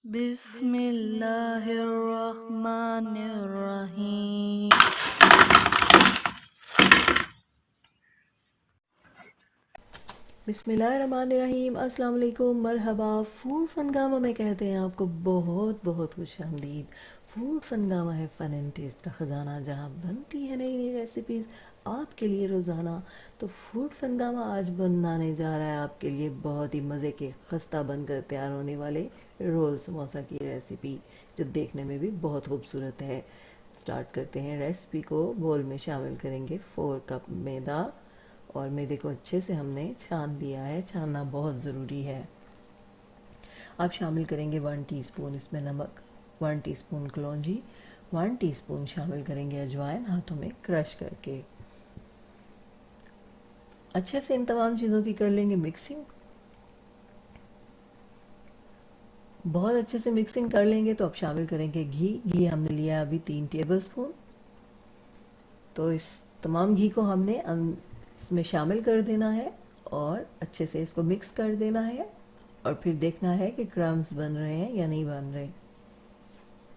बिस्मिल्लाहिर्रहमानिर्रहीम। बिस्मिल्लाहिर्रहमानिर्रहीम। अस्सलाम वालेकुम, मरहबा। फूड फनगामा में कहते हैं आपको बहुत बहुत खुश आमदीद। फूड फनगामा है फ़न एंड टेस्ट का ख़जाना, जहाँ बनती है नई नई रेसिपीज़ आपके लिए रोज़ाना। तो फूड फनगामा आज बनाने जा रहा है आपके लिए बहुत ही मज़े के खस्ता बनकर तैयार होने वाले रोल समोसा की रेसिपी, जो देखने में भी बहुत खूबसूरत है। स्टार्ट करते हैं रेसिपी को। बोल में शामिल करेंगे 4 कप मैदा, और मैदे को अच्छे से हमने छान लिया है। छानना बहुत ज़रूरी है। अब शामिल करेंगे 1 टीस्पून इसमें नमक, 1 टीस्पून कलौंजी, 1 टीस्पून शामिल करेंगे अजवाइन, हाथों में क्रश करके। अच्छे से इन तमाम चीज़ों की कर लेंगे मिक्सिंग। बहुत अच्छे से मिक्सिंग कर लेंगे तो अब शामिल करेंगे घी। घी हमने लिया अभी 3 टेबल स्पून। तो इस तमाम घी को हमने इसमें शामिल कर देना है और अच्छे से इसको मिक्स कर देना है, और फिर देखना है कि क्रम्स बन रहे हैं या नहीं बन रहे।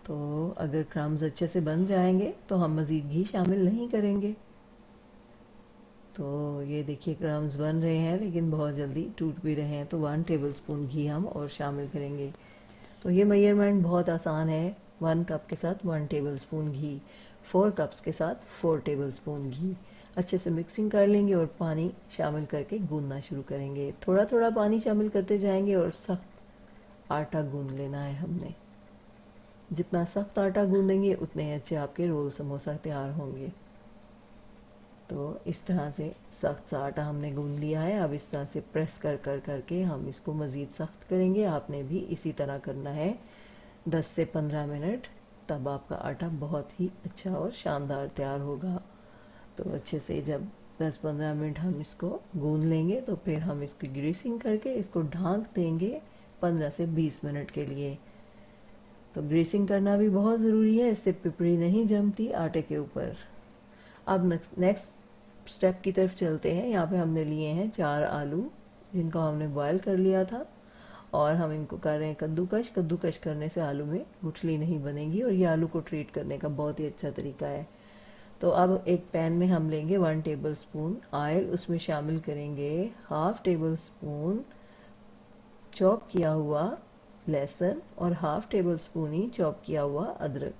तो अगर क्रम्स अच्छे से बन जाएंगे तो हम मज़ीद घी शामिल नहीं करेंगे। तो ये देखिए क्रम्स बन रहे हैं, लेकिन बहुत जल्दी टूट भी रहे हैं। तो 1 टेबल स्पून घी हम और शामिल करेंगे। तो ये मेजरमेंट बहुत आसान है। 1 कप के साथ 1 टेबल स्पून घी, 4 कप्स के साथ 4 टेबल स्पून घी। अच्छे से मिक्सिंग कर लेंगे और पानी शामिल करके गूंदना शुरू करेंगे। थोड़ा थोड़ा पानी शामिल करते जाएंगे और सख्त आटा गूंद लेना है हमने। जितना सख्त आटा गूंदेंगे उतने अच्छे आपके रोल समोसा तैयार होंगे। तो इस तरह से सख्त सा आटा हमने गूंद लिया है। अब इस तरह से प्रेस कर कर करके हम इसको मज़ीद सख्त करेंगे। आपने भी इसी तरह करना है 10 से 15 मिनट, तब आपका आटा बहुत ही अच्छा और शानदार तैयार होगा। तो अच्छे से जब 10-15 मिनट हम इसको गूंद लेंगे तो फिर हम इसकी ग्रीसिंग करके इसको ढाँक देंगे 15 से 20 मिनट के लिए। तो ग्रीसिंग करना भी बहुत ज़रूरी है, इससे पिपड़ी नहीं जमती आटे के ऊपर। अब नेक्स्ट स्टेप की तरफ चलते हैं। यहाँ पे हमने लिए हैं 4 आलू, जिनको हमने बॉयल कर लिया था, और हम इनको कर रहे हैं कद्दूकश। कद्दूकश करने से आलू में गुठली नहीं बनेगी, और ये आलू को ट्रीट करने का बहुत ही अच्छा तरीका है। तो अब एक पैन में हम लेंगे 1 टेबल स्पून ऑयल। उसमें शामिल करेंगे हाफ टेबल स्पून चॉप किया हुआ लहसुन और हाफ टेबल स्पून ही चॉप किया हुआ अदरक।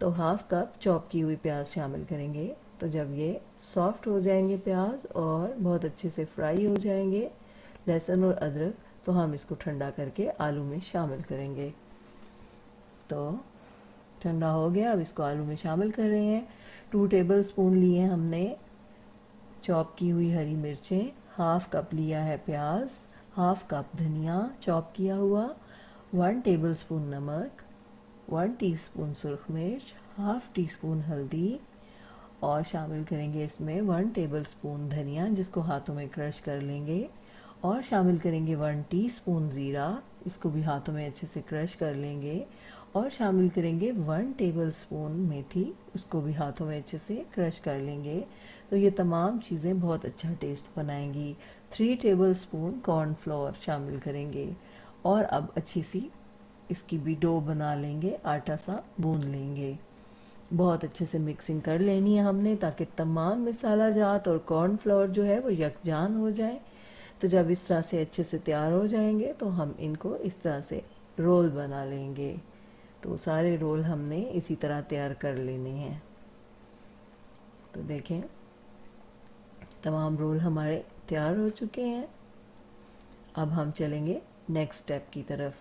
तो हाफ कप चॉप की हुई प्याज शामिल करेंगे। तो जब ये सॉफ्ट हो जाएंगे प्याज और बहुत अच्छे से फ्राई हो जाएंगे लहसुन और अदरक, तो हम इसको ठंडा करके आलू में शामिल करेंगे। तो ठंडा हो गया, अब इसको आलू में शामिल कर रहे हैं। 2 टेबल स्पून लिए हमने चॉप की हुई हरी मिर्चें, हाफ कप लिया है प्याज, हाफ कप धनिया चॉप किया हुआ, 1 टेबल स्पून नमक, 1 टीस्पून सुरख मिर्च, हाफ टी स्पून हल्दी, और शामिल करेंगे इसमें 1 टेबल स्पून धनिया, जिसको हाथों में क्रश कर लेंगे, और शामिल करेंगे 1 टीस्पून ज़ीरा, इसको भी हाथों में अच्छे से क्रश कर लेंगे, और शामिल करेंगे 1 टेबल स्पून मेथी, उसको भी हाथों में अच्छे से क्रश कर लेंगे। तो ये तमाम चीज़ें बहुत अच्छा टेस्ट बनाएंगी। 3 टेबल स्पून कॉर्नफ्लोर शामिल करेंगे, और अब अच्छी सी इसकी भी डो बना लेंगे, आटा सा गूंद लेंगे। बहुत अच्छे से मिक्सिंग कर लेनी है हमने, ताकि तमाम मसाला जात और कॉर्नफ्लोर जो है वो यकजान हो जाए। तो जब इस तरह से अच्छे से तैयार हो जाएंगे तो हम इनको इस तरह से रोल बना लेंगे। तो सारे रोल हमने इसी तरह तैयार कर लेने हैं। तो देखें तमाम रोल हमारे तैयार हो चुके हैं। अब हम चलेंगे नेक्स्ट स्टेप की तरफ।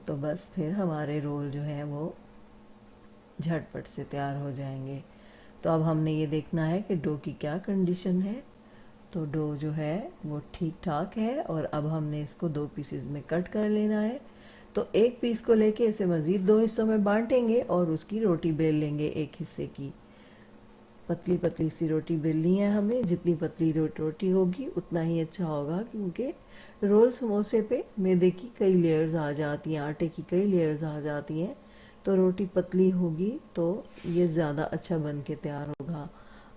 तो बस फिर हमारे रोल जो हैं वो झटपट से तैयार हो जाएंगे। तो अब हमने ये देखना है कि डो की क्या कंडीशन है। तो डो जो है वो ठीक ठाक है, और अब हमने इसको 2 पीसेस में कट कर लेना है। तो एक पीस को लेके इसे मज़ीद 2 हिस्सों में बांटेंगे और उसकी रोटी बेल लेंगे। एक हिस्से की पतली पतली सी रोटी बेलनी है हमें। जितनी पतली रोटी होगी उतना ही अच्छा होगा, क्योंकि रोल समोसे पे मैदे की कई लेयर्स आ जाती हैं, आटे की कई लेयर्स आ जाती हैं। तो रोटी पतली होगी तो ये ज़्यादा अच्छा बन के तैयार होगा।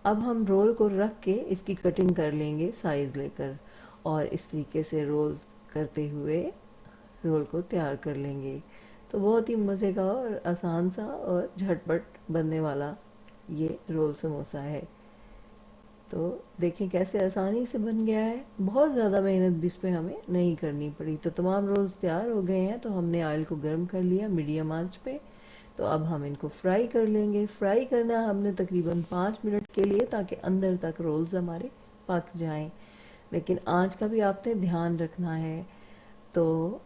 अब हम रोल को रख के इसकी कटिंग कर लेंगे साइज़ लेकर, और इस तरीके से रोल करते हुए रोल को तैयार कर लेंगे। तो बहुत ही मज़े का और आसान सा और झटपट बनने वाला ये रोल समोसा है। तो देखें कैसे आसानी से बन गया है, बहुत ज़्यादा मेहनत भी इस पे हमें नहीं करनी पड़ी। तो तमाम रोल्स तैयार हो गए हैं, तो हमने ऑयल को गर्म कर लिया मीडियम आंच पे। तो अब हम इनको फ्राई कर लेंगे। फ्राई करना है हमने तकरीबन 5 मिनट के लिए, ताकि अंदर तक रोल्स हमारे पक जाएं। लेकिन आंच का भी आपने ध्यान रखना है। तो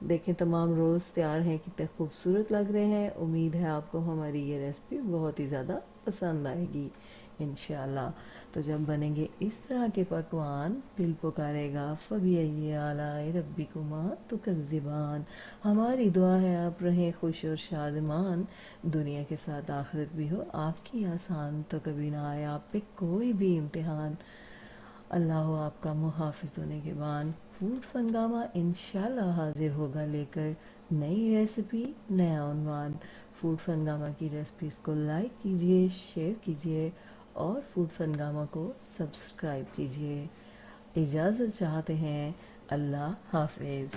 देखें तमाम रोल्स तैयार हैं, कितने खूबसूरत लग रहे हैं। उम्मीद है आपको हमारी ये रेसिपी बहुत ही ज़्यादा पसंद आएगी इंशाल्लाह। तो जब बनेंगे इस तरह के पकवान, दिल पुकारेगा फ़बिअय्यि आलाए रब्बिकुमा तुकज़्ज़िबान। हमारी दुआ है आप रहें खुश और शादमान, दुनिया के साथ आखिरत भी हो आपकी आसान, तो कभी ना आए आप पे कोई भी इम्तिहान। अल्लाह हो आपका मुहाफ़िज़ होने के बाद। फूड फनगामा इंशाल्लाह हाजिर होगा लेकर नई रेसिपी, नया उन्वान। फूड फनगामा की रेसिपीज़ को लाइक कीजिए, शेयर कीजिए और फूड फनगामा को सब्सक्राइब कीजिए। इजाज़त चाहते हैं। अल्लाह हाफिज़।